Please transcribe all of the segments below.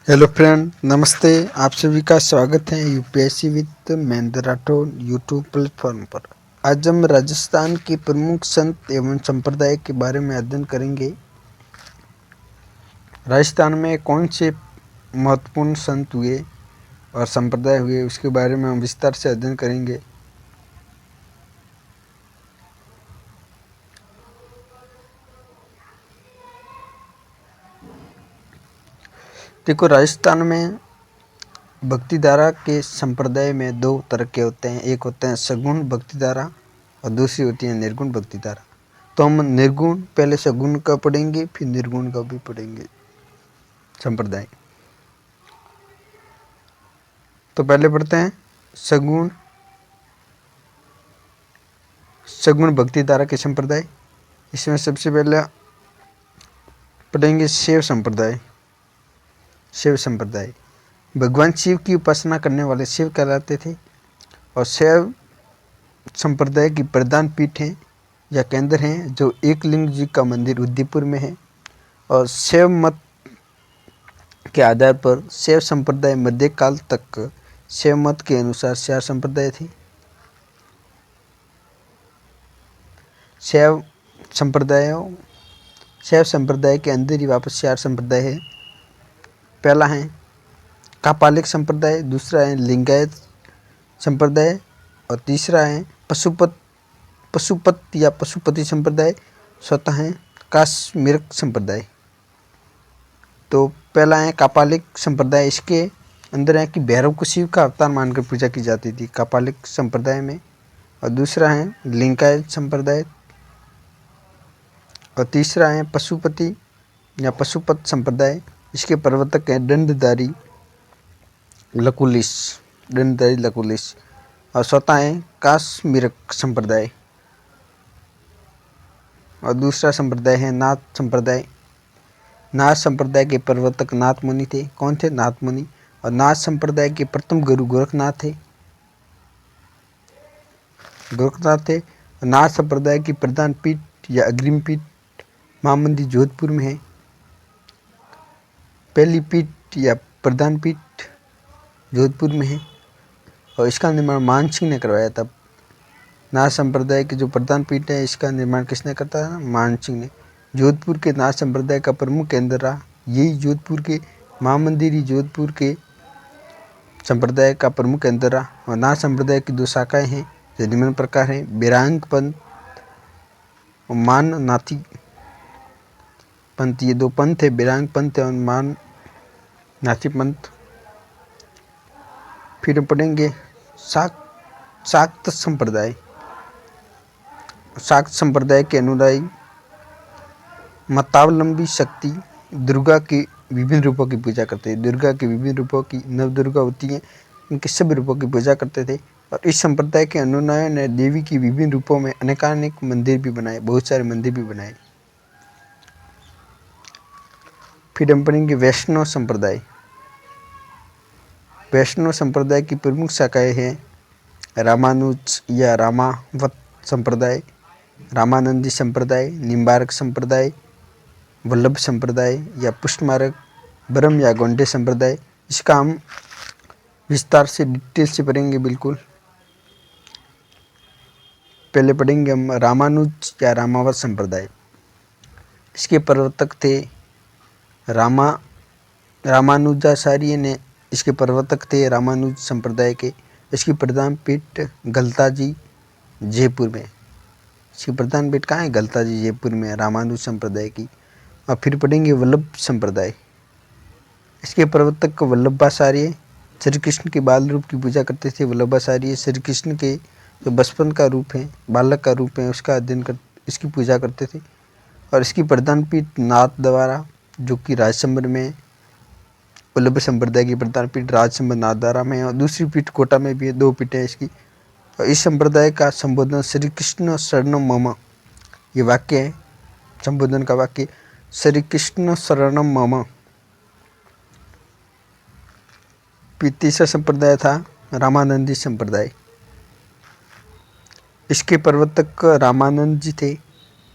Hello friend, नमस्ते। आप सभी का स्वागत है UPSC with Mahendra Rathore YouTube platform पर। आज हम राजस्थान के प्रमुख संत एवं संप्रदाय के बारे में अध्ययन करेंगे। राजस्थान में कौन से महत्वपूर्ण संत हुए और संप्रदाय हुए, उसके बारे में हम विस्तार से अध्ययन करेंगे। देखो, राजस्थान में भक्तिधारा के संप्रदाय में दो तरह के होते हैं। एक होते हैं सगुण भक्तिधारा और दूसरी होती है निर्गुण भक्तिधारा। तो हम निर्गुण, पहले सगुण का पढ़ेंगे, फिर निर्गुण का भी पढ़ेंगे संप्रदाय। तो पहले पढ़ते हैं सगुण भक्तिधारा के संप्रदाय। इसमें सबसे पहले पढ़ेंगे शैव संप्रदाय। शैव संप्रदाय भगवान शिव की उपासना करने वाले शिव कहलाते थे और शैव संप्रदाय की प्रधान पीठ है या केंद्र हैं जो एकलिंग जी का मंदिर उदयपुर में है। और शैव मत के आधार पर शैव संप्रदाय मध्यकाल तक शैव मत के अनुसार 4 संप्रदाय थे। शैव संप्रदाय के अंदर ही वापस 4 संप्रदाय है। पहला है कापालिक संप्रदाय, दूसरा है लिंगायत संप्रदाय और तीसरा है पशुपत या पशुपति संप्रदाय, चौथा है काश्मीरक संप्रदाय। तो पहला है कापालिक संप्रदाय। इसके अंदर है कि भैरव को शिव का अवतार मानकर पूजा की जाती थी कापालिक संप्रदाय में। और दूसरा है लिंगायत संप्रदाय और तीसरा है पशुपति या पशुपत संप्रदाय। इसके प्रवर्तक हैं दंडधारी लकुलिश और चौथा है काश्मीरक संप्रदाय। और दूसरा संप्रदाय है नाथ संप्रदाय। नाथ संप्रदाय के प्रवर्तक नाथ मुनि थे। कौन थे? नाथ मुनि। और नाथ संप्रदाय के प्रथम गुरु गोरखनाथ थे। नाथ संप्रदाय की प्रधान पीठ या अग्रिम पीठ महामंदिर जोधपुर में है। पहली पीठ या प्रधान पीठ जोधपुर में है और इसका निर्माण मान सिंह ने करवाया था। नाथ संप्रदाय की जो प्रधान पीठ है, इसका निर्माण किसने करता है? मान सिंह ने। जोधपुर के नाथ संप्रदाय का प्रमुख केंद्र रहा। यही जोधपुर के महामंदिर ही जोधपुर के संप्रदाय का प्रमुख केंद्र रहा। और नाथ संप्रदाय की 2 शाखाएं हैं जो निम्न प्रकार हैं: बिरांग पंथ और मान नाथी पंथ। ये 2 पंथ है, बिरांग पंथ और मान नाथी पंथ। फिर हम पढ़ेंगे शाक्त संप्रदाय। शाक्त संप्रदाय के अनुयायी मतावलंबी शक्ति दुर्गा के विभिन्न रूपों की पूजा करते हैं। दुर्गा के विभिन्न रूपों की, नव दुर्गा होती हैं, इनके सभी रूपों की पूजा करते थे। और इस संप्रदाय के अनुयायियों ने देवी की विभिन्न रूपों में अनेकानेक मंदिर भी बनाए, बहुत सारे मंदिर भी बनाए। फिर हम पढ़ेंगे वैष्णव संप्रदाय। वैष्णव संप्रदाय की प्रमुख शाखाएं हैं रामानुज या रामावत संप्रदाय, रामानंदी संप्रदाय, निम्बार्क संप्रदाय, वल्लभ संप्रदाय या पुष्टमार्ग, ब्रह्म या गोंडे संप्रदाय। इसका हम विस्तार से डिटेल से पढ़ेंगे बिल्कुल। पहले पढ़ेंगे हम रामानुज या रामावत संप्रदाय। इसके प्रवर्तक थे रामानुजाचार्य ने। इसके प्रवर्तक थे रामानुज संप्रदाय के। इसकी प्रधान पीठ गलताजी जयपुर में। इसकी प्रधान पीठ कहाँ है? गलताजी जयपुर में, रामानुज संप्रदाय की। और फिर पढ़ेंगे वल्लभ संप्रदाय। इसके प्रवर्तक वल्लभाचार्य श्री कृष्ण के बाल रूप की पूजा करते थे। वल्लभाचार्य श्री कृष्ण के जो बचपन का रूप है, बालक का रूप है, उसका इसकी पूजा करते थे। और इसकी प्रधान पीठ नाथ द्वारा जो कि राजसमंद में, वल्लभ संप्रदाय की प्रधान पीठ राजसमंद नाथद्वारा में है और दूसरी पीठ कोटा में भी है। 2 पीठें इसकी। और इस संप्रदाय का संबोधन श्री कृष्ण शरणम मम, ये वाक्य है संबोधन का वाक्य, श्री कृष्ण शरणम मम। तीसरा संप्रदाय था रामानंदी संप्रदाय। इसके प्रवर्तक रामानंद जी थे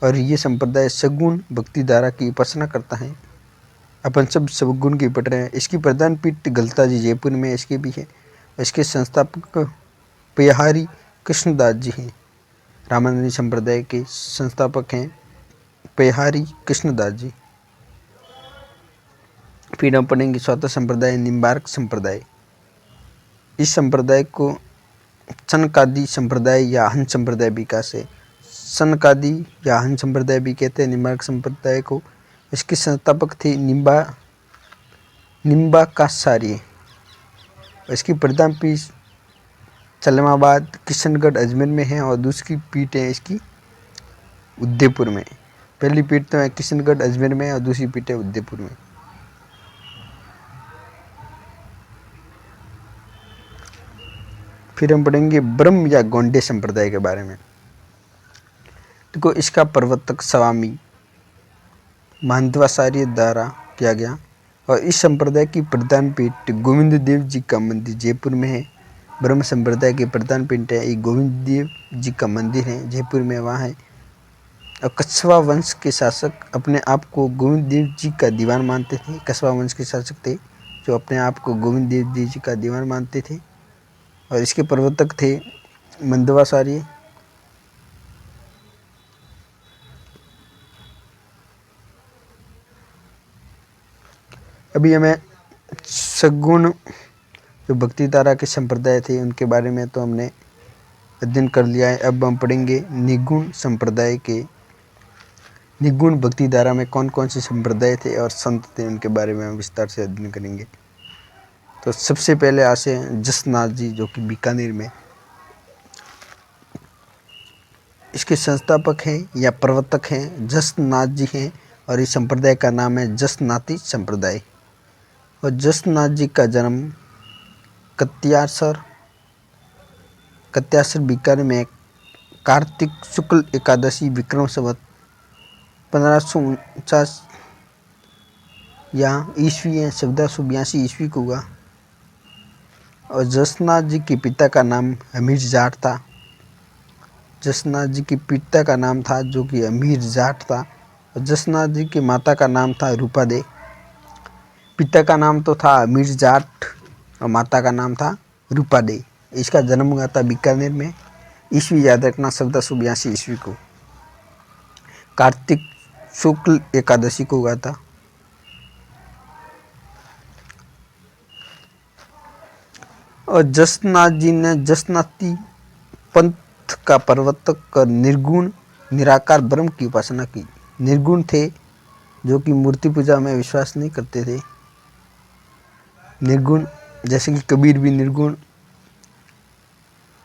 और ये संप्रदाय सगुण भक्तिधारा की उपासना करता है। अपन सब गुण की पढ़ रहे हैं। इसकी प्रधान पीठ गलता जी जयपुर में इसके भी है। इसके संस्थापक पेहारी कृष्णदास जी हैं। रामानुजी संप्रदाय के संस्थापक हैं पेहारी कृष्णदास जी। फिर हम पढ़ेंगे चौथा संप्रदाय निम्बार्क संप्रदाय। इस संप्रदाय को सनकादि संप्रदाय या हंस संप्रदाय भी कहा है। सनकादि या हंस संप्रदाय भी कहते हैं निम्बार्क संप्रदाय को। इसके संस्थापक थे निम्बार्काचार्य। इसकी प्रधान पीठ चलमाबाद किशनगढ़ अजमेर में है और दूसरी पीठ है इसकी उदयपुर में। पहली पीठ तो है किशनगढ़ अजमेर में और दूसरी पीठ है उदयपुर में। फिर हम पढ़ेंगे ब्रह्म या गोंडे संप्रदाय के बारे में। देखो इसका प्रवर्तक स्वामी माधवाचार्य द्वारा किया गया और इस संप्रदाय की प्रधान पीठ गोविंद देव जी का मंदिर जयपुर में है। ब्रह्म संप्रदाय की प्रधान पीठ है एक गोविंद देव जी का मंदिर है जयपुर में, वहाँ है। और कछवा वंश के शासक अपने आप को गोविंद देव जी का दीवान मानते थे। कछवा वंश के शासक थे जो अपने आप को गोविंद देव जी का दीवान मानते थे और इसके प्रवर्तक थे माधवाचार्य। अभी हमें सगुण जो भक्ति धारा के संप्रदाय थे उनके बारे में तो हमने अध्ययन कर लिया है। अब हम पढ़ेंगे निगुण संप्रदाय के। निगुण भक्ति धारा में कौन कौन से संप्रदाय थे और संत थे उनके बारे में हम विस्तार से अध्ययन करेंगे। तो सबसे पहले आसे जसनाथ जी जो कि बीकानेर में। इसके संस्थापक हैं या प्रवर्तक हैं जसनाथ जी हैं और इस संप्रदाय का नाम है जसनाती संप्रदाय। और जसनाथ जी का जन्म कत्यासर बीकानेर में कार्तिक शुक्ल एकादशी विक्रम संवत 1549 या ईस्वी 1482 ईस्वी को हुआ। और जसनाथ जी के पिता का नाम अमीर जाट था। जसनाथ जी के पिता का नाम था जो कि अमीर जाट था। और जसनाथ जी की माता का नाम था रूपा दे। पिता का नाम तो था अमीर जाट और माता का नाम था रूपा दे। इसका जन्म हुआ था बीकानेर में। ईस्वी याद रखना 1482 ईस्वी को कार्तिक शुक्ल एकादशी को हुआ था। और जसनाथ जी ने जसनाती पंथ का प्रवर्तक कर निर्गुण निराकार ब्रह्म की उपासना की। निर्गुण थे जो कि मूर्ति पूजा में विश्वास नहीं करते थे। निर्गुण जैसे कि कबीर भी निर्गुण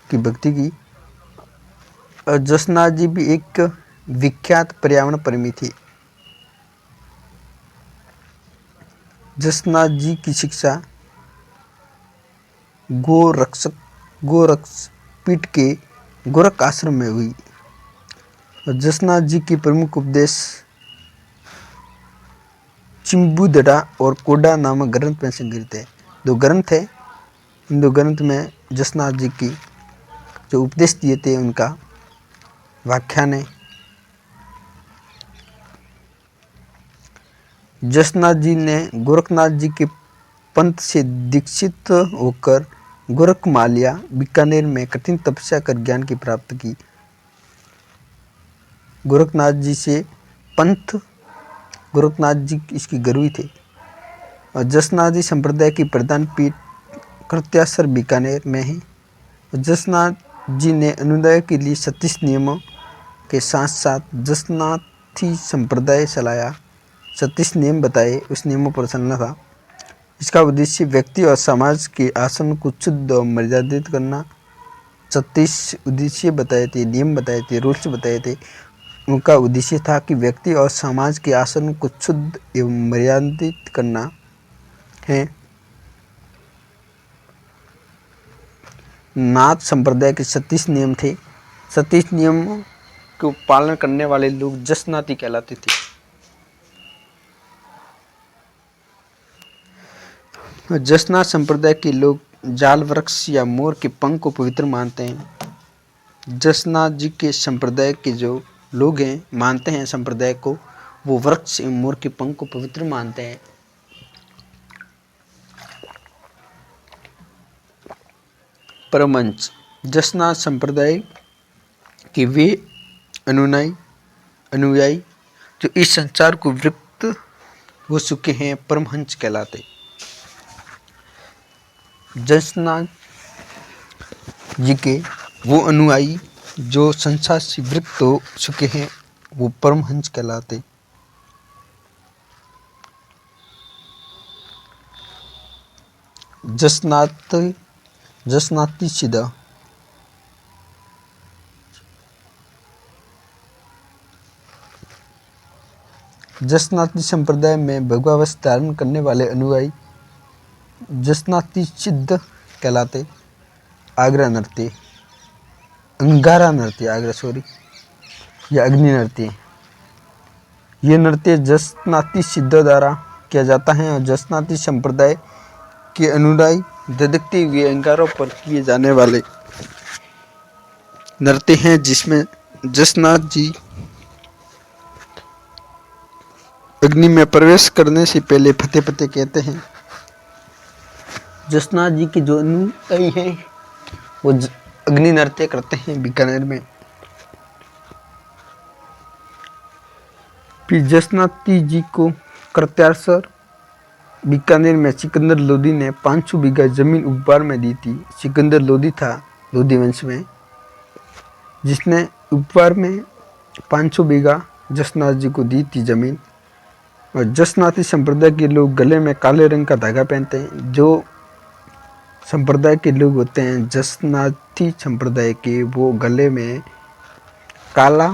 की भक्ति की। और जसनाथ जी भी एक विख्यात पर्यावरण प्रेमी थे। जसनाथ जी की शिक्षा गोरक्ष पीठ के गोरख आश्रम में हुई। और जसनाथ जी की प्रमुख उपदेश चिम्बुदड़ा और कोडा नामक ग्रंथ में संग्रहित है। दो ग्रंथ है। इन दो ग्रंथ में जसनाथ जी की जो उपदेश दिए थे उनका व्याख्यान है। जसनाथ जी ने गोरखनाथ जी के पंथ से दीक्षित होकर गोरखमालिया बीकानेर में कठिन तपस्या कर ज्ञान की प्राप्ति की। गोरखनाथ जी से पंथ गोरखनाथ जी इसकी गुरु थे। और जसनाथ जी संप्रदाय की प्रधान पीठ कृत्यासर बीकानेर में है। जसनाथ जी ने अनुदाय के लिए 36 नियमों के साथ साथ जसनाथी संप्रदाय चलाया। 36 नियम बताए, उस नियमों पर चलना था। इसका उद्देश्य व्यक्ति और समाज के आचरण को शुद्ध और मर्यादित करना। 36 उद्देश्य बताए थे, नियम बताए थे, रूल्स बताए थे। उनका उद्देश्य था कि व्यक्ति और समाज के आचरण को शुद्ध एवं मर्यादित करना है। नाथ संप्रदाय के 36 नियम थे। 36 नियमों को पालन करने वाले लोग जसनाती कहलाते थे। जसनाथ संप्रदाय के लोग जाल वृक्ष या मोर के पंख को पवित्र मानते हैं। जसनाथ जी के संप्रदाय के जो लोग हैं मानते हैं संप्रदाय को, वो वृक्ष एवं मोर के पंख को पवित्र मानते हैं। परमहंस जसनाथ संप्रदाय के वे अनुयायी जो इस संसार को विरक्त हो चुके हैं परमहंस कहलाते। जसनाथ जी के वो अनुयायी जो संसार से विरक्त हो चुके हैं वो परमहंस कहलाते। जसनाती सीधा जसनाती संप्रदाय में भगवावश धारण करने वाले अनुयायी जसनाती सिद्ध कहलाते। आगरा नृत्य अंगारा नृत्य या अग्नि नृत्य, ये नृत्य जसनाती सिद्ध द्वारा किया जाता है और जसनाती संप्रदाय के अनुयायी धधकते हुए अंगारों पर किए जाने वाले नृत्य हैं, जिसमें जसनाथ जी अग्नि में प्रवेश करने से पहले फतेह फतेह कहते हैं। जसनाथ जी के जो अनुयायी हैं वो अग्नि नृत्य करते हैं बीकानेर में। फिर जसनाथी जी को कर्त्यासर बीकानेर में सिकंदर लोधी ने 500 बीघा जमीन उपहार में दी थी। सिकंदर लोधी था लोधी वंश में, जिसने उपहार में 500 बीघा जसनाथ जी को दी थी जमीन। और जसनाती संप्रदाय के लोग गले में काले रंग का धागा पहनते हैं। जो संप्रदाय के लोग होते हैं जसनाती संप्रदाय के, वो गले में काला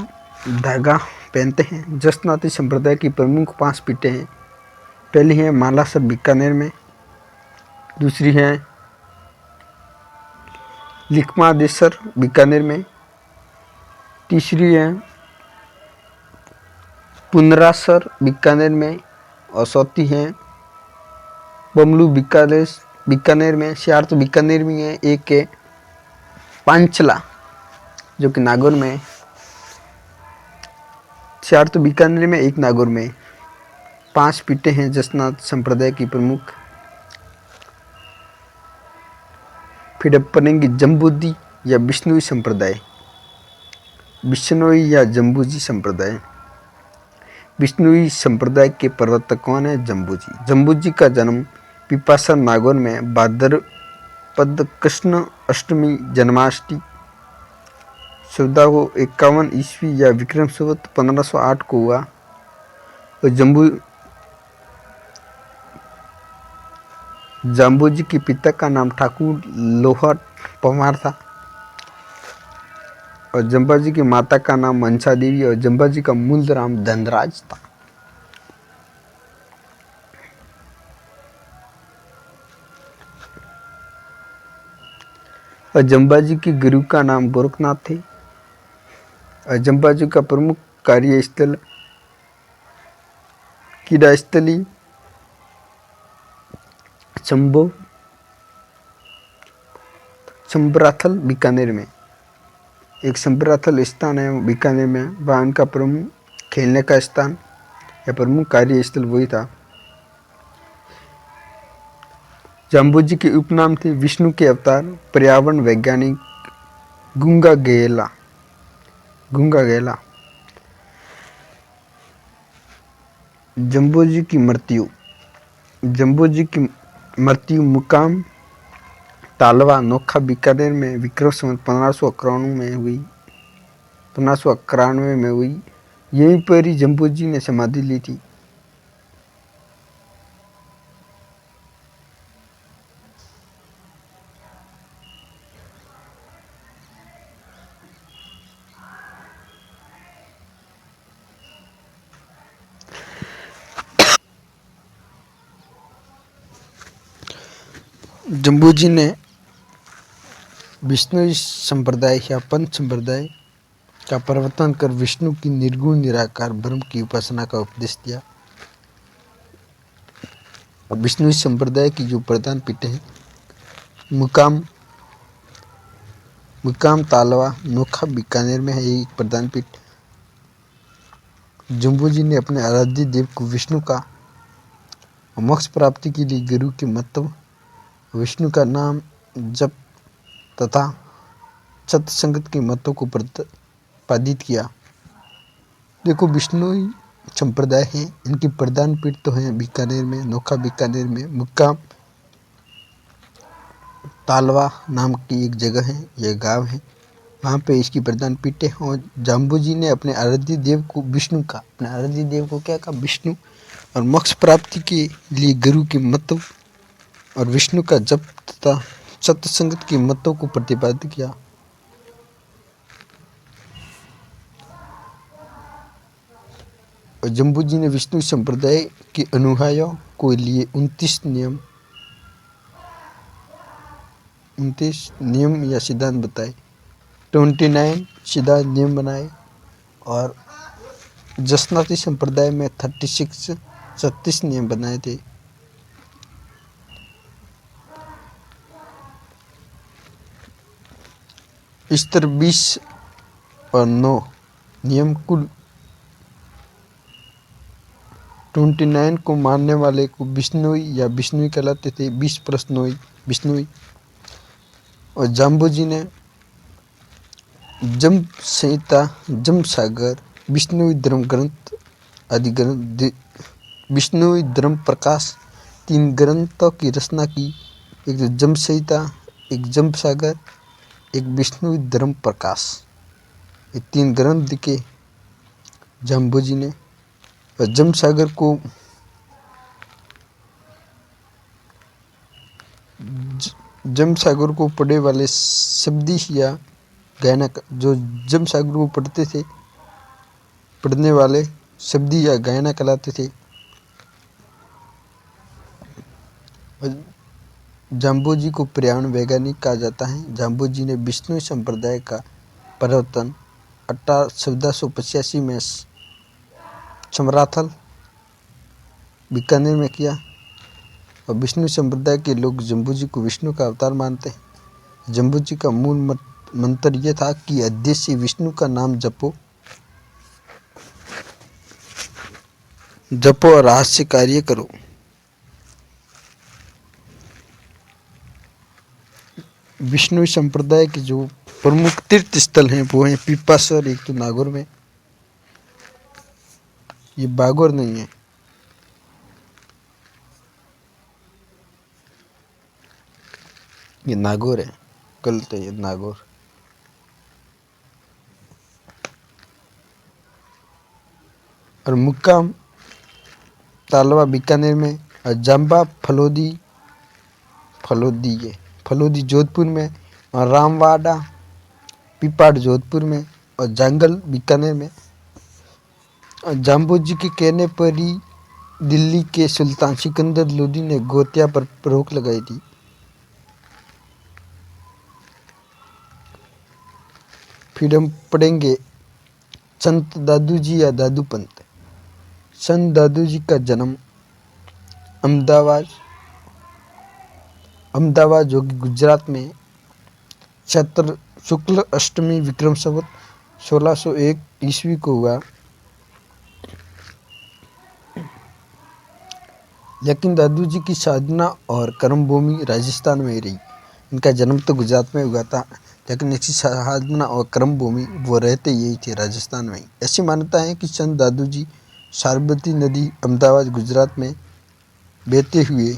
धागा पहनते हैं। जसनाती संप्रदाय की प्रमुख 5 पीठें हैं। पहली है मालासर बीकानेर में, दूसरी है लिखमादेसर बीकानेर में, तीसरी है पुनरासर बीकानेर में और चौथी है बमलू बीकानेर में। 4 तो बीकानेर में है, एक है पांचला जो कि नागौर में। 4 तो बीकानेर में, एक नागौर में। 5 पीठें हैं जसनाथ संप्रदाय की प्रमुख। फिर अब पढ़ेंगे जम्बूजी या बिश्नोई संप्रदाय। बिश्नोई या जम्बूजी संप्रदाय। बिश्नोई संप्रदाय के प्रवर्तक कौन है? जम्बूजी। जम्बूजी का जन्म पिपासा नागौर में भाद्रपद कृष्ण अष्टमी जन्माष्टमी 1451 ईस्वी या विक्रम संवत 1508 को हुआ। और जम्बूजी के पिता का नाम ठाकुर लोहार पवार था और जम्बाजी की माता का नाम मनसा देवी और जम्बाजी का मूल नाम धनराज था। और जम्बाजी के गुरु का नाम गोरखनाथ थे। और जम्बाजी का प्रमुख कार्यस्थल क्रीड़ास्थली संबराथल बीकानेर में। एक संबराथल स्थान है बीकानेर में, वहाँ उनका प्रमुख खेलने का स्थान या प्रमुख कार्यस्थल वही था। जम्बूजी के उपनाम थे विष्णु के अवतार, पर्यावरण वैज्ञानिक गुंगा गेला। जम्बूजी की मृत्यु मुकाम तालवा नोखा बीकानेर में विक्रम संवत 1591 में हुई। यहीं पर ही जम्बूजी ने समाधि ली थी। जम्बूजी ने विष्णु संप्रदाय या पंच संप्रदाय का परिवर्तन कर विष्णु की निर्गुण निराकार ब्रह्म की उपासना का उपदेश दिया। और विष्णु संप्रदाय की जो प्रधान पीठें हैं मुकाम तालवा नोखा बीकानेर में है, ये एक प्रधान पीठ। जम्बूजी ने अपने आराध्य देव को विष्णु का मोक्ष प्राप्ति के लिए गुरु के महत्व, विष्णु का नाम जप तथा सत्संगत के मतों को प्रतिपादित किया। देखो, बिश्नोई संप्रदाय है, इनकी प्रधान पीठ तो है बीकानेर में, नोखा बीकानेर में। मुक्काम तालवा नाम की एक जगह है, यह गांव है, वहाँ पे इसकी प्रधान पीठ है। और जाम्बू जी ने अपने आराध्य देव को विष्णु का, अपने आराध्य देव को क्या कहा? विष्णु। और मोक्ष प्राप्ति के लिए गुरु के महत्व और विष्णु का जप तथा सत्संगत के महत्व को प्रतिपादित किया। और जम्बू जी ने विष्णु संप्रदाय के अनुयायियों को लिए 29 नियम या सिद्धांत बताए, 29 सिद्धांत नियम बनाए। और जसनाती संप्रदाय में 36 नियम बनाए थे। इस तरह 20 और 9 नियम कुल 29 को मानने वाले को बिश्नोई या बिश्नोई कहलाते थे, 20 प्लस 9 बिश्नोई। और जाम्बू जी ने जम संहिता, जम सागर, बिश्नोई धर्म ग्रंथ आदि ग्रंथ, बिश्नोई धर्म प्रकाश, 3 ग्रंथों की रचना की। एक तो जम संहिता, एक जम सागर, एक बिश्नोई धर्म प्रकाश, ये 3 ग्रंथ लिखे जाम्बू जी ने। और जम सागर को जम सागर को पढ़े वाले शब्दी या गायना, जो जम सागर को पढ़ते थे, पढ़ने वाले शब्दी या गायना कहलाते थे। जाम्बू जी को पर्यावरण वैज्ञानिक कहा जाता है। जाम्बू जी ने विष्णु संप्रदाय का प्रवर्तन 1485 में समराथल बीकानेर में किया। और विष्णु संप्रदाय के लोग जम्बू जी को विष्णु का अवतार मानते हैं। जम्बू जी का मूल मंत्र यह था कि अध्यय से विष्णु का नाम जपो और रहस्य कार्य करो। विष्णु संप्रदाय के जो प्रमुख तीर्थ स्थल हैं वो हैं पीपासर, एक तो नागौर में, ये बागौर नहीं है, ये नागौर है, गलत है, ये नागौर। और मुक्काम तालवा बीकानेर में, और जाम्बा फलोदी जोधपुर में, और रामवाड़ा पीपाड़ जोधपुर में, और जंगल बीकानेर में। और जाम्बू जी के कहने पर ही दिल्ली के सुल्तान सिकंदर लोदी ने गोतिया पर रोक लगाई थी। फिर हम पढ़ेंगे संत दादू जी या दादू पंत। संत दादू जी का जन्म अहमदाबाद जो कि गुजरात में चैत्र शुक्ल अष्टमी विक्रम संवत 1601 ईस्वी को हुआ। लेकिन दादू जी की साधना और कर्मभूमि राजस्थान में ही रही। इनका जन्म तो गुजरात में हुआ था, लेकिन इसकी साधना और कर्मभूमि वो रहते यही थे, राजस्थान में ही। ऐसी मान्यता है कि संत दादू जी साबरमती नदी अहमदाबाद गुजरात में बहते हुए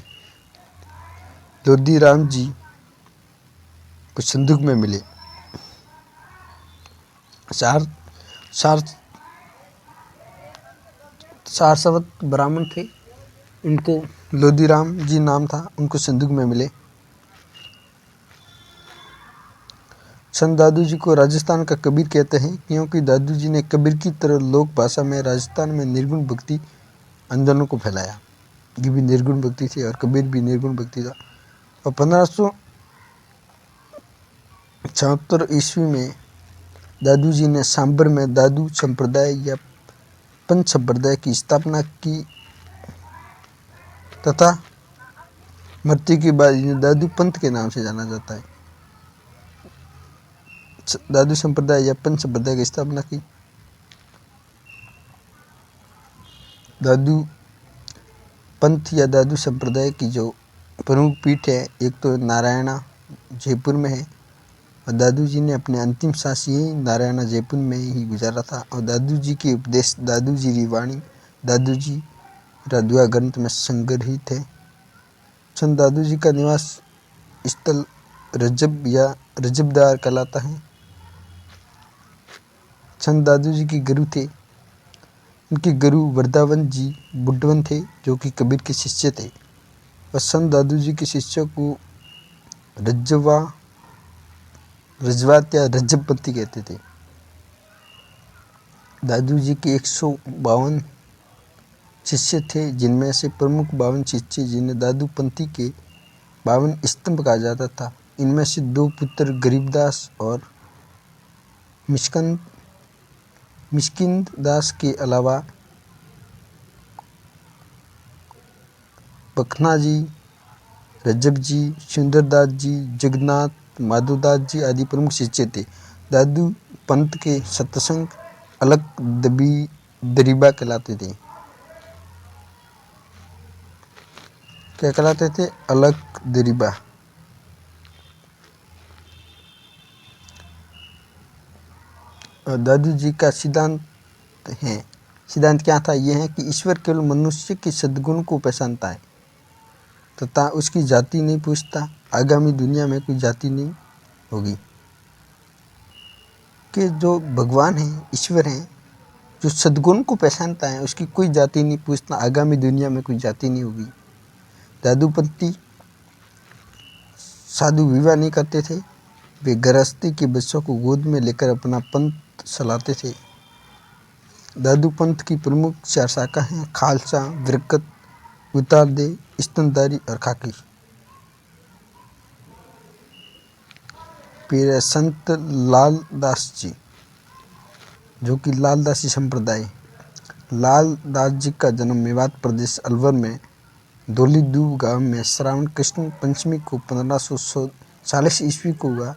लोदीराम जी को संदूक में मिले। सारस्वत ब्राह्मण थे, उनको लोदीराम जी नाम था, उनको संदूक में मिले। संत दादू जी को राजस्थान का कबीर कहते हैं, क्योंकि दादू जी ने कबीर की तरह लोक भाषा में राजस्थान में निर्गुण भक्ति आंदोलन को फैलाया। ये भी निर्गुण भक्ति थी और कबीर भी निर्गुण भक्ति था। और 1576 ईस्वी में दादू जी ने सांबर में दादू संप्रदाय या पंथ संप्रदाय की स्थापना की तथा मृत्यु के बाद इन्हें दादू पंथ के नाम से जाना जाता है। दादू संप्रदाय या पंथ संप्रदाय की स्थापना की। दादू पंथ या दादू संप्रदाय की जो प्रमुख पीठ है, एक तो नारायणा जयपुर में है, और दादू जी ने अपने अंतिम सांस यही नारायणा जयपुर में ही गुजारा था। और दादू जी के उपदेश, दादू जी की वाणी, दादू जी राधुआ ग्रंथ में संग्रहित है। संत दादू जी का निवास स्थल रजब या रजबदार कहलाता है। संत दादू जी के गुरु थे, उनके गुरु वृंदावन जी बुड्ढवन थे, जो कि कबीर के शिष्य थे। और संत दादू जी के शिष्यों को रजवात या रजबपंथी कहते थे। दादू जी के 152 शिष्य थे, जिनमें से प्रमुख 52 शिष्य जिन्हें दादू पंथी के 52 स्तंभ कहा जाता था। इनमें से 2 पुत्र गरीबदास और मिस्किन दास के अलावा पखना जी, रजब जी, सुंदरदास जी, जगन्नाथ, माधवदास जी आदि प्रमुख शिष्य थे। दादू पंथ के सत्संग अलग दरीबा कहलाते थे। क्या कहलाते थे? अलग दरीबा। और दादू जी का सिद्धांत क्या था? यह है कि ईश्वर केवल मनुष्य के सद्गुण को पहचानता है तथा उसकी जाति नहीं पूछता। आगामी दुनिया में कोई जाति नहीं होगी। कि जो भगवान है, ईश्वर है, जो सद्गुण को पहचानता है, उसकी कोई जाति नहीं पूछता। आगामी दुनिया में कोई जाति नहीं होगी। दादूपंथी साधु विवाह नहीं करते थे। वे गृहस्थी के बच्चों को गोद में लेकर अपना पंथ चलाते थे। दादू पंथ की प्रमुख 4 शाखा हैं: खालसा, बरकत, उतारदे, स्तनधारी और खाकी। फिर संत लाल दास जी, जो कि लालदासी संप्रदाय। लाल दास जी का जन्म मेवात प्रदेश अलवर में धौलीदूब गांव में श्रावण कृष्ण पंचमी को 1540 ईस्वी को हुआ।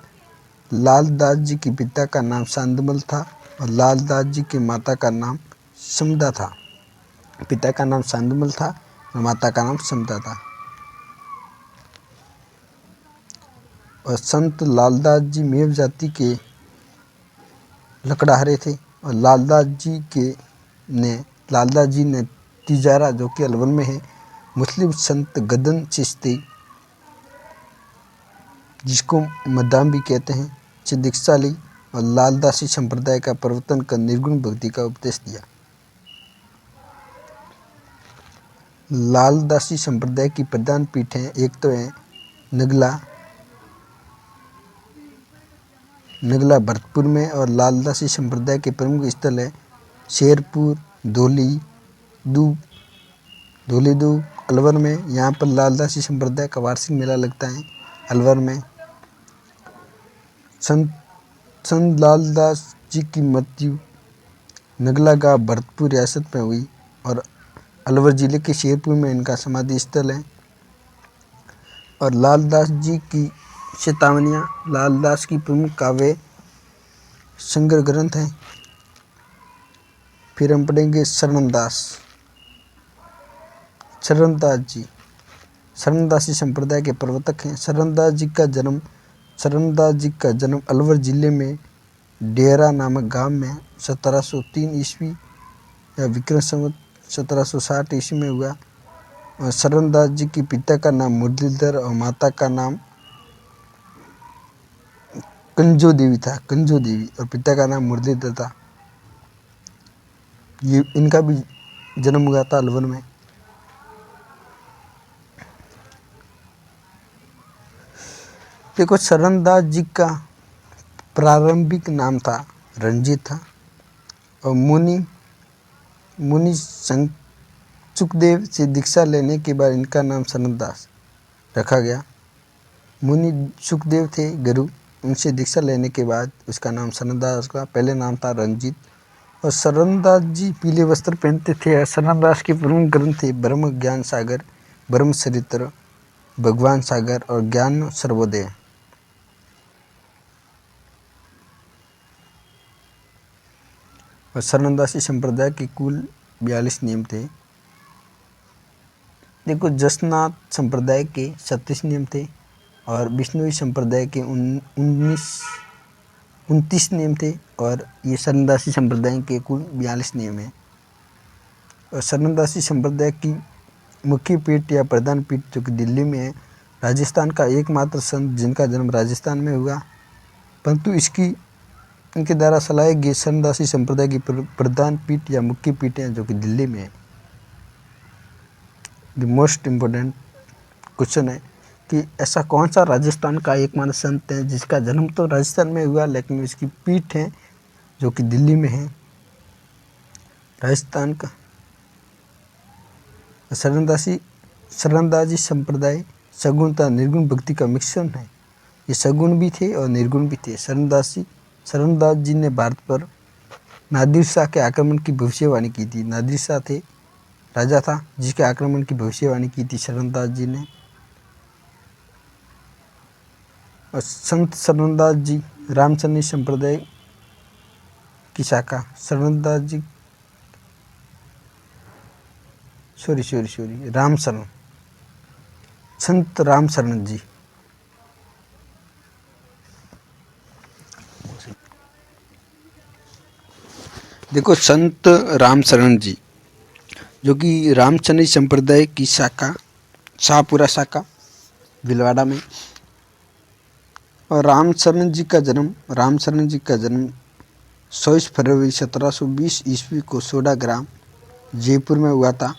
लाल दास जी के पिता का नाम सांदमल था और लाल दास जी की माता का नाम समदा था। पिता का नाम सांदमल था और माता का नाम समदा था। और संत लालदास जी मेव जाति के लकड़हारे थे। और लालदास जी ने तिजारा, जो कि अलवर में है, मुस्लिम संत गदन चिश्ती, जिसको मदाम भी कहते हैं, से दीक्षा ली और लालदासी संप्रदाय का प्रवर्तन कर निर्गुण भक्ति का उपदेश दिया। लालदासी संप्रदाय की प्रधान पीठें एक तो है नगला भरतपुर में, और लालदासी संप्रदाय के प्रमुख स्थल है शेरपुर, धौलीदूब अलवर में। यहाँ पर लालदासी संप्रदाय का वार्षिक मेला लगता है अलवर में। संत लालदास जी की मृत्यु नगला गांव भरतपुर रियासत में हुई और अलवर जिले के शेरपुर में इनका समाधि स्थल है। और लालदास जी की चेतावनियाँ लालदास की प्रमुख काव्य संग्रह ग्रंथ हैं। फिर हम पढ़ेंगे शरणदास जी शरणदासी संप्रदाय के प्रवर्तक हैं। शरणदास जी का जन्म अलवर जिले में डेरा नामक गांव में 1703 ईस्वी या विक्रम संवत 1760 ईस्वी में हुआ। और शरणदास जी के पिता का नाम मुरलीधर और माता का नाम कंजो देवी और पिता का नाम मुरलीधर था। ये इनका भी जन्म हुआ था अलवर में। देखो, शरणदास जी का प्रारंभिक नाम था रंजीत था और मुनि सुखदेव से दीक्षा लेने के बाद इनका नाम शरणदास रखा गया। मुनि सुखदेव थे गुरु, उनसे दीक्षा लेने के बाद उसका नाम शरणदास का पहले नाम था रंजीत। और शरणदास जी पीले वस्त्र पहनते थे। और शरणदास के प्रमुख ग्रंथ थे ब्रह्म ज्ञान सागर, ब्रह्म चरित्र, भगवान सागर और ज्ञान सर्वोदय। और शरणदासी संप्रदाय के कुल 42 नियम थे। देखो, जसनाथ संप्रदाय के 36 नियम थे। और बिश्नोई संप्रदाय के 29 नियम थे और ये शरणदासी संप्रदाय के कुल 42 नियम हैं। और शरणदासी संप्रदाय की मुख्य पीठ या प्रधान पीठ जो कि दिल्ली में है, राजस्थान का एकमात्र संत जिनका जन्म राजस्थान में हुआ, परंतु इनके द्वारा चलाए गए शरणदासी संप्रदाय की प्रधान पीठ या मुख्य पीठ है जो कि दिल्ली में है। द मोस्ट इम्पोर्टेंट क्वेश्चन है कि ऐसा कौन सा राजस्थान का एकमात्र संत है जिसका जन्म तो राजस्थान में हुआ लेकिन उसकी पीठ है जो कि दिल्ली में है। राजस्थान का शरणदासी संप्रदाय सगुण तथा निर्गुण भक्ति का मिश्रण है। ये सगुण भी थे और निर्गुण भी थे। शरणदास जी ने भारत पर नादिर शाह के आक्रमण की भविष्यवाणी की थी। नादिर शाह थे राजा था जिसके आक्रमण की भविष्यवाणी की थी शरणदास जी ने। और संत शरणदास जी रामचंद्र संप्रदाय की शाखा शरणदास जी रामशरण संत रामशरण जी देखो, संत रामशरण जी जो कि रामचंद्र संप्रदाय की शाखा शाहपुरा शाखा भीलवाड़ा में। और रामशरण जी का जन्म 24 फरवरी 1720 ईस्वी को सोडा ग्राम जयपुर में हुआ था।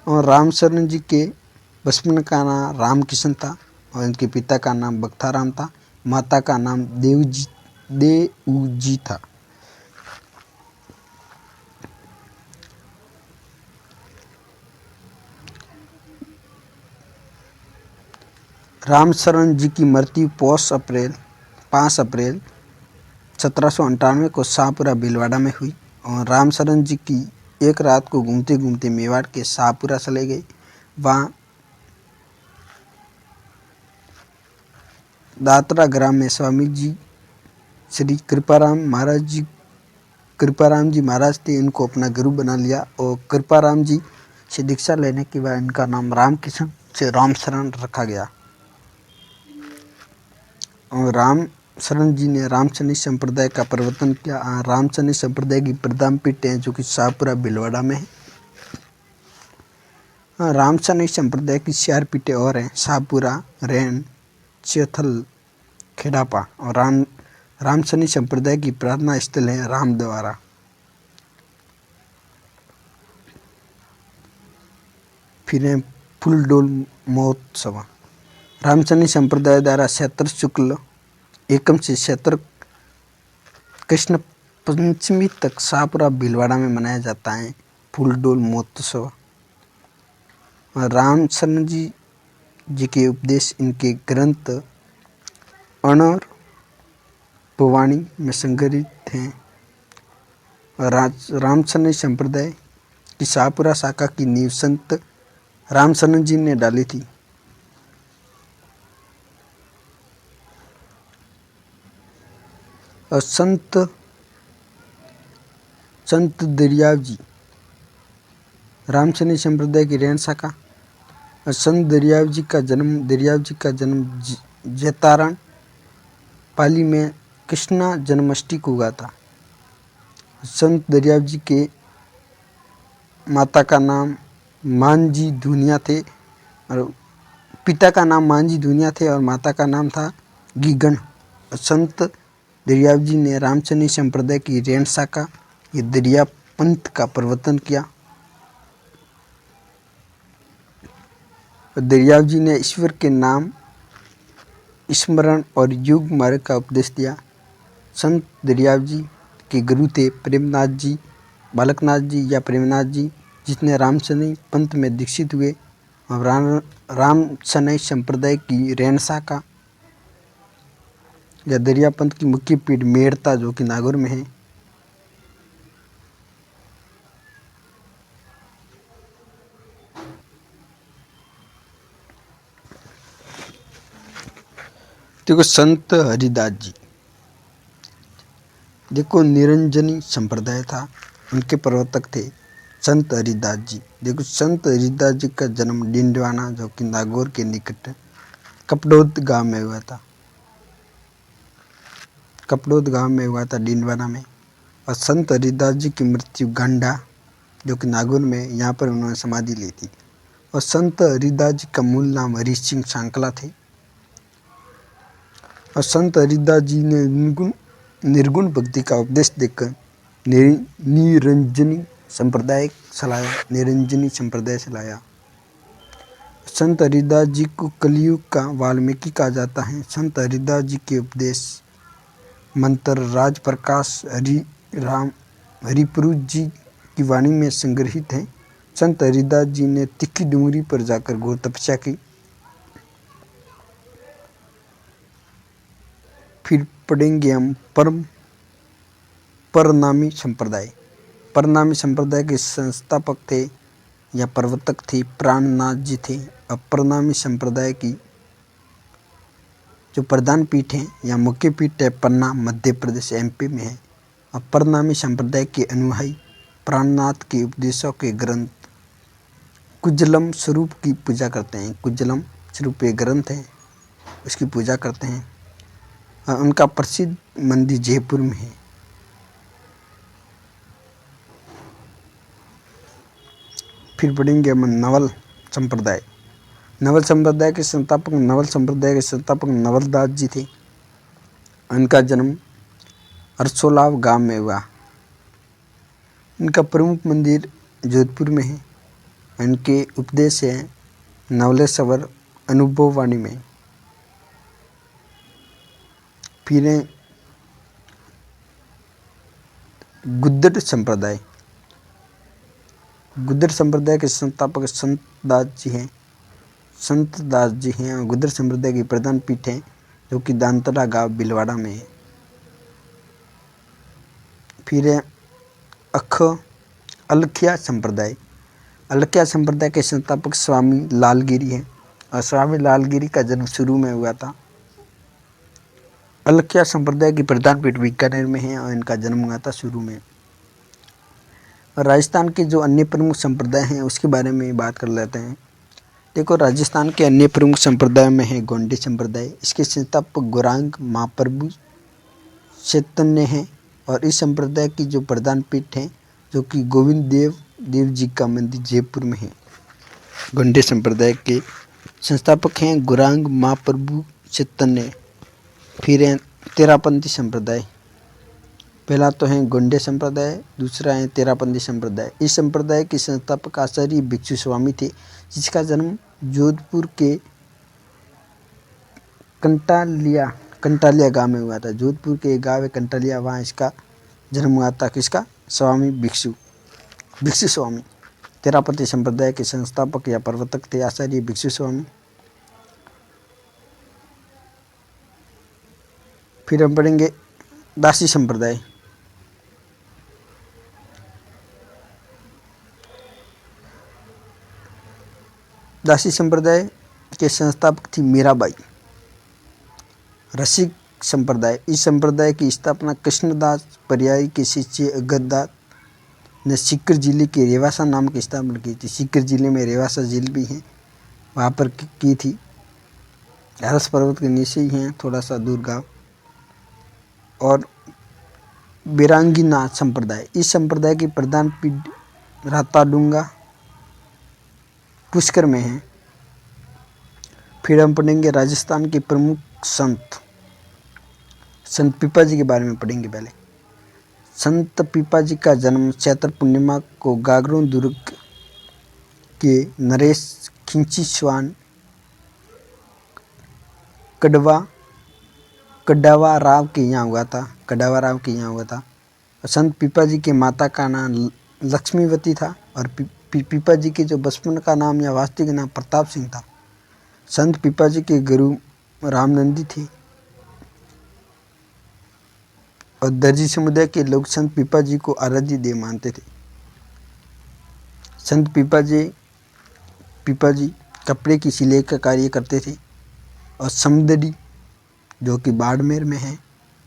और रामशरण जी के बचपन का नाम रामकिशन था और इनके पिता का नाम बख्ताराम था। माता का नाम देऊजी था। रामशरण जी की मृत्यु 5 अप्रैल 1798 को शाहपुरा भीलवाड़ा में हुई। और रामशरण जी की एक रात को घूमते घूमते मेवाड़ के शाहपुरा चले गए। वहाँ दातरा ग्राम में स्वामी जी श्री कृपाराम जी महाराज थे। इनको अपना गुरु बना लिया और कृपाराम जी से दीक्षा लेने के बाद इनका नाम रामकिशन से रामशरण रखा गया। और रामशरण जी ने रामचंद्र संप्रदाय का प्रवर्तन किया। रामचंद्र संप्रदाय की प्रधान पीठ है जो कि शाहपुरा भीलवाड़ा में है। रामचंद्र संप्रदाय की 4 पीठें और हैं, शाहपुरा, रैन, चैथल, खेड़ापा। और रामचंद्र संप्रदाय की प्रार्थना स्थल है रामद्वारा। फिर है फूलडोल महोत्सव। रामचंद्र संप्रदाय द्वारा चैत्र शुक्ल एकम से चैत्र कृष्ण पंचमी तक शाहपुरा भीलवाड़ा में मनाया जाता है फूलडोल महोत्सव। रामशरण जी के उपदेश इनके ग्रंथ अणर भवानी में संग्रहित हैं। रामचंद्र संप्रदाय की शाहपुरा शाखा की नींव संत रामशरण जी ने डाली थी। और संत दरियाव जी रामचंद्र संप्रदाय की रैन शाखा। और संत दरियाव जी का जन्म जैतारण पाली में कृष्णा जन्माष्टमी को हुआ था। संत दरियाव जी के माता का नाम मांझी दुनिया थे और पिता का नाम मांझी दुनिया थे और माता का नाम था गीगन। संत दरियाव जी ने रामचंद्र संप्रदाय की रैन शाखा ये दरिया पंथ का प्रवर्तन किया। दरियाव जी ने ईश्वर के नाम स्मरण और योग मार्ग का उपदेश दिया। संत दरियाव जी के गुरु थे प्रेमनाथ जी, बालकनाथ जी या प्रेमनाथ जी, जिसने रामचंद्र पंथ में दीक्षित हुए। और रामचंद्र संप्रदाय की रैन शाखा या दरिया पंथ की मुख्य पीठ मेड़ता जो कि नागौर में है। देखो, संत हरिदास जी देखो निरंजनी संप्रदाय था, उनके प्रवर्तक थे संत हरिदास जी। देखो, संत हरिदास जी का जन्म डिंडवाना जो कि नागौर के निकट कपड़ौद गांव में हुआ था। कपड़ौद गांव में हुआ था, डीडवाना में। और संत हरिदास जी की मृत्यु गंडा, जो कि नागौर में, यहाँ पर उन्होंने समाधि ली थी। और संत हरिदास जी का मूल नाम हरि सिंह सांकला थे। और संत हरिदास जी ने निर्गुण भक्ति का उपदेश देकर निरंजनी संप्रदाय चलाया। संत हरिदास जी को कलयुग का वाल्मीकि कहा जाता है। संत हरिदास जी के उपदेश मंत्र राज प्रकाश हरिपुरु जी की वाणी में संग्रहित है। संत हरिदास जी ने तिक्की डूंगरी पर जाकर घोर तपस्या की। फिर पढ़ेंगे हम परनामी संप्रदाय। परनामी संप्रदाय के संस्थापक थे या प्रवर्तक थे प्राणनाथ जी थे। अब परनामी संप्रदाय की जो प्रधान पीठ है या मुख्य पीठ है पन्ना, मध्य प्रदेश एमपी में है। अब परनामी संप्रदाय के अनुयायी प्राणनाथ के उपदेशों के ग्रंथ कुज्जलम स्वरूप की पूजा करते हैं। कुज्जलम स्वरूप एक ग्रंथ है, उसकी पूजा करते हैं। उनका प्रसिद्ध मंदिर जयपुर में है। फिर पढ़ेंगे हम नवल संप्रदाय। नवल संप्रदाय के संस्थापक नवलदास जी थे। उनका जन्म हरसोलाव गांव में हुआ। इनका प्रमुख मंदिर जोधपुर में है। इनके उपदेश है नवलेश्वर अनुभववाणी में। फिर गुद्दर संप्रदाय। गुद्दर संप्रदाय के संस्थापक संत दास जी हैं। गुद्दर संप्रदाय की प्रधान पीठ है जो कि दांतरा गांव बिलवाड़ा में है। फिर अलखिया संप्रदाय। अलखिया संप्रदाय के संस्थापक स्वामी लालगिरी हैं। और स्वामी लालगिरी का जन्म शुरू में हुआ था। अलखिया संप्रदाय की प्रधान पीठ बीकानेर में है और इनका जन्म हुआ था शुरू में। और राजस्थान के जो अन्य प्रमुख संप्रदाय हैं उसके बारे में बात कर लेते हैं। देखो, राजस्थान के अन्य प्रमुख संप्रदाय में है गोंडी संप्रदाय। इसके संस्थापक गौरांग महाप्रभु चैतन्य हैं। और इस संप्रदाय की जो प्रधान पीठ है जो कि गोविंद देव जी का मंदिर जयपुर में है। गोंडी संप्रदाय के संस्थापक हैं गौरांग महाप्रभु चैतन्य। फिर है तेरापंथी संप्रदाय। पहला तो है गोंडे संप्रदाय, दूसरा है तेरापंथी संप्रदाय। इस संप्रदाय के संस्थापक आचार्य भिक्षु स्वामी थे, जिसका जन्म जोधपुर के कंटालिया गांव में हुआ था। जोधपुर के एक गांव है कंटालिया, वहाँ इसका जन्म हुआ था। किसका? स्वामी भिक्षु स्वामी। तेरापंथी संप्रदाय के संस्थापक या प्रवर्तक थे आचार्य भिक्षु स्वामी। फिर हम पढ़ेंगे दासी संप्रदाय। दासी संप्रदाय के संस्थापक थी मीराबाई। रसिक संप्रदाय। इस संप्रदाय की स्थापना कृष्णदास पर्यायी के शिष्य अगरदास ने सीकर जिले के रेवासा नाम की स्थापना की थी। सीकर जिले में रेवासा झील भी है, वहाँ पर की थी। हरस पर्वत के नीचे ही हैं, थोड़ा सा दूर गाँव। और बिरांगीनाथ संप्रदाय। इस संप्रदाय की प्रधान पीठ राताडूंगा पुष्कर में है। फिर हम पढ़ेंगे राजस्थान के प्रमुख संत पीपा जी के बारे में पढ़ेंगे। पहले संत पीपा जी का जन्म चैत्र पूर्णिमा को गागरों दुर्ग के नरेश खिंची स्वान कडावा राव के यहाँ हुआ था। संत पीपा जी के माता का नाम लक्ष्मीवती था और पीपा जी के जो बचपन का नाम या वास्तविक नाम प्रताप सिंह था। संत पीपा जी के गुरु रामनंदी थे और दर्जी समुदाय के लोग संत पीपा जी को आराध्य देव मानते थे। संत पीपा जी कपड़े की सिलाई का कार्य करते थे। और समदड़ी जो कि बाड़मेर में है,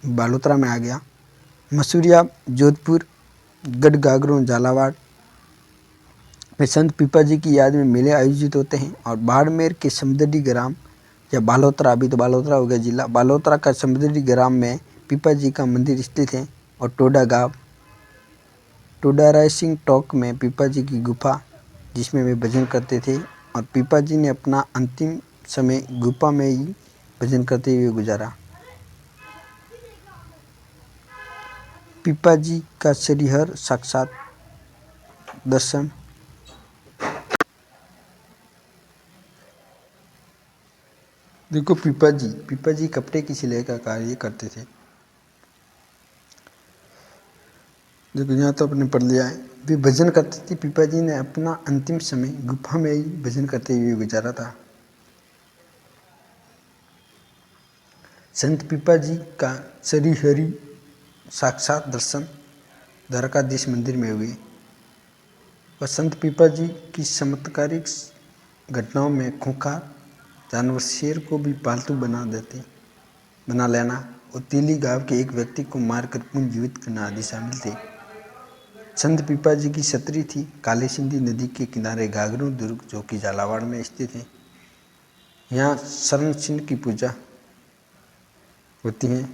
बालोतरा में आ गया, मसूरिया, जोधपुर, गढ़गागरों, झालावाड़ में संत पीपा जी की याद में मेले आयोजित होते हैं। और बाड़मेर के समदड़ी ग्राम या बालोतरा, अभी तो बालोतरा हो गया जिला। बालोतरा का समुद्री ग्राम में पीपा जी का मंदिर स्थित है। और टोडा गांव, टोडाराय सिंह टोक में पीपा जी की गुफा, जिसमें वे भजन करते थे। और पीपा जी ने अपना अंतिम समय गुफा में ही भजन करते हुए गुजारा। पीपा जी का श्रीहर साक्षात दर्शन। देखो पीपा जी कपड़े की सिलाई का कार्य करते थे। देखो यहाँ तो अपने पढ़ लिया है। वे भजन करते थे। पीपा जी ने अपना अंतिम समय गुफा में ही भजन करते हुए गुजारा था। संत पीपा जी का श्रीहरि साक्षात दर्शन द्वारकाधीश मंदिर में हुए। और संत पीपा जी की चमत्कारिक घटनाओं में खूंखार जानवर शेर को भी पालतू बना लेना और तीली गांव के एक व्यक्ति को मारकर पुनः जीवित करना आदि शामिल थे। संत पीपा जी की छतरी थी काली सिंधी नदी के किनारे घाघरू दुर्ग, जो कि झालावाड़ में स्थित है। यहाँ शरण सिंह की पूजा होती है।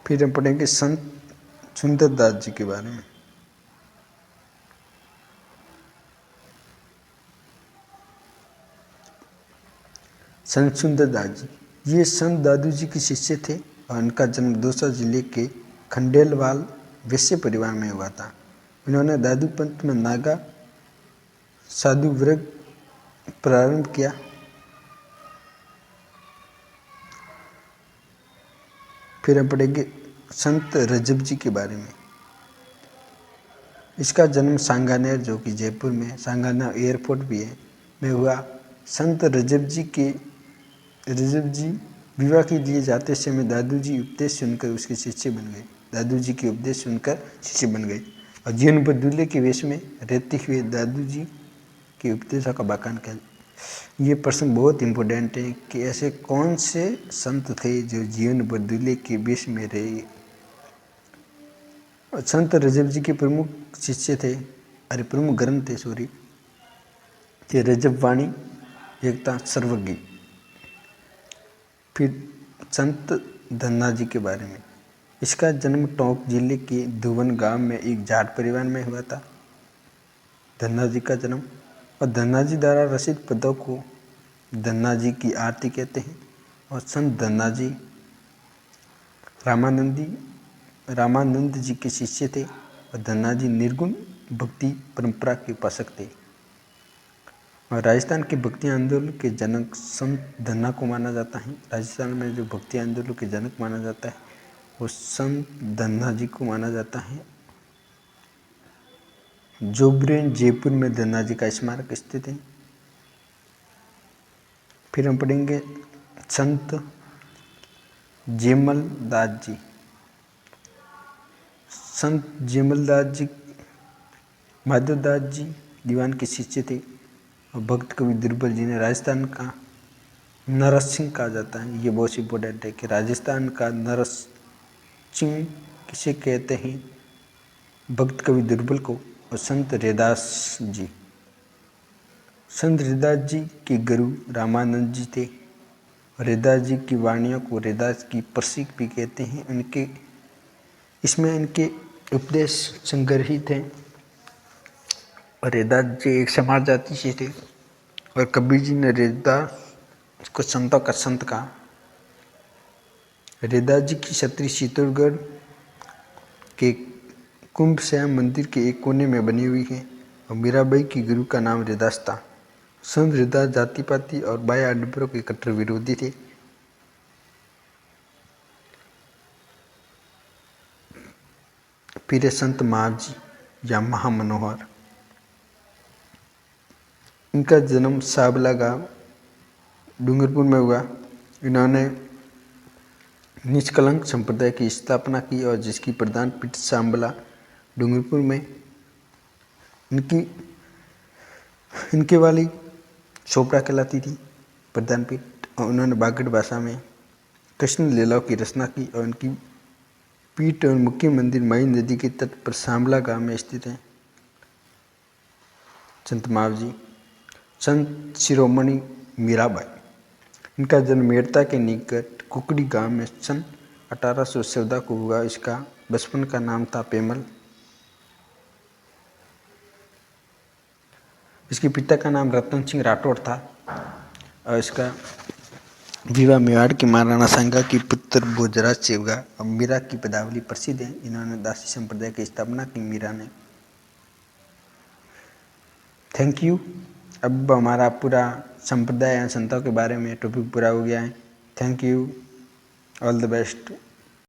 फिर हम पढ़ेंगे संत सुंदरदास जी के बारे में। संत सुंदरदास जी, ये संत दादू जी के शिष्य थे और उनका जन्म दौसा जिले के खंडेलवाल वैश्य परिवार में हुआ था। इन्होंने दादू पंथ में नागा साधु व्रत प्रारंभ किया। फिर हम पढ़ेंगे संत रजब जी के बारे में। इसका जन्म सांगानेर, जो कि जयपुर में सांगानेर एयरपोर्ट भी है, में हुआ। संत रजब जी विवाह के लिए जाते समय दादू जी उपदेश सुनकर उसके शिष्य बन गए। दादू जी के उपदेश सुनकर शिष्य बन गए और जीवन भर दूल्हे के वेश में रहते हुए दादू जी के उपदेशों का बखान किया। ये प्रश्न बहुत इम्पोर्टेंट है कि ऐसे कौन से संत थे जो जीवन भर दूल्हे के वेश में रहे। और संत रजब जी के प्रमुख शिष्य थे, प्रमुख ग्रंथ थे ये रजब वाणी, एकता, सर्वज्ञ। फिर संत धन्ना जी के बारे में। इसका जन्म टोंक जिले के धुवन गांव में एक जाट परिवार में हुआ था। धन्ना जी का जन्म। और धन्ना जी द्वारा रचित पदों को धन्ना जी की आरती कहते हैं। और संत धन्ना जी रामानंद जी के शिष्य थे और धन्ना जी निर्गुण भक्ति परंपरा के उपासक थे। और राजस्थान के भक्ति आंदोलन के जनक संत धन्ना को माना जाता है। राजस्थान में जो भक्ति आंदोलन के जनक माना जाता है वो संत धन्ना जी को माना जाता है। जोबरेन जयपुर में धन्ना जी का स्मारक स्थित है। फिर हम पढ़ेंगे संत जेमल दास जी। संत जेमल दास जी माधवदास जी दीवान के शिष्य थे और भक्त कवि दुर्बल जी ने राजस्थान का नरसिंह कहा जाता है। ये बहुत इंपॉर्टेंट है कि राजस्थान का नरसिंह किसे कहते हैं, भक्त कवि दुर्बल को। और संत रैदास जी, संत रैदास जी के गुरु रामानंद जी थे। रैदास जी की वाणियों को रैदास की प्रसिक भी कहते हैं। इसमें इनके उपदेश संग्रहित हैं। और रैदास जी एक समाज जाति से थे और कबीर जी ने रैदास को संतों का संत कहा। रैदास जी की छतरी चित्तौड़गढ़ के कुंभ श्याम मंदिर के एक कोने में बनी हुई है और मीराबाई की गुरु का नाम रैदास था। संत रैदास जाति पाति और बाह्य आडंबरों के कट्टर विरोधी थे। फिर संत महाजी या महामनोहर। इनका जन्म साबला गांव डूंगरपुर में हुआ। इन्होंने निष्कलंक संप्रदाय की स्थापना की और जिसकी प्रधान पीठ सांबला डूंगरपुर में। इनके वाली चोपड़ा कहलाती थी प्रधान पीठ। और उन्होंने बागड़ भाषा में कृष्ण लीलाओं की रचना की और इनकी पीठ और मुख्य मंदिर माई नदी के तट पर सांबला गांव में स्थित है। संत मावजी संत शिरोमणि मीराबाई। इनका जन्म मेड़ता के निकट कुकड़ी गांव में सन 1814 को हुआ। इसका बचपन का नाम था पेमल। इसके पिता का नाम रतन सिंह राठौड़ था और इसका विवाह मेवाड़ के महाराणा सांगा की पुत्र भोजराज से हुआ। और मीरा की पदावली प्रसिद्ध है। इन्होंने दासी संप्रदाय की स्थापना की मीरा ने। Thank you. अब हमारा पूरा संप्रदाय या संतों के बारे में टॉपिक पूरा हो गया है। Thank you. All the best.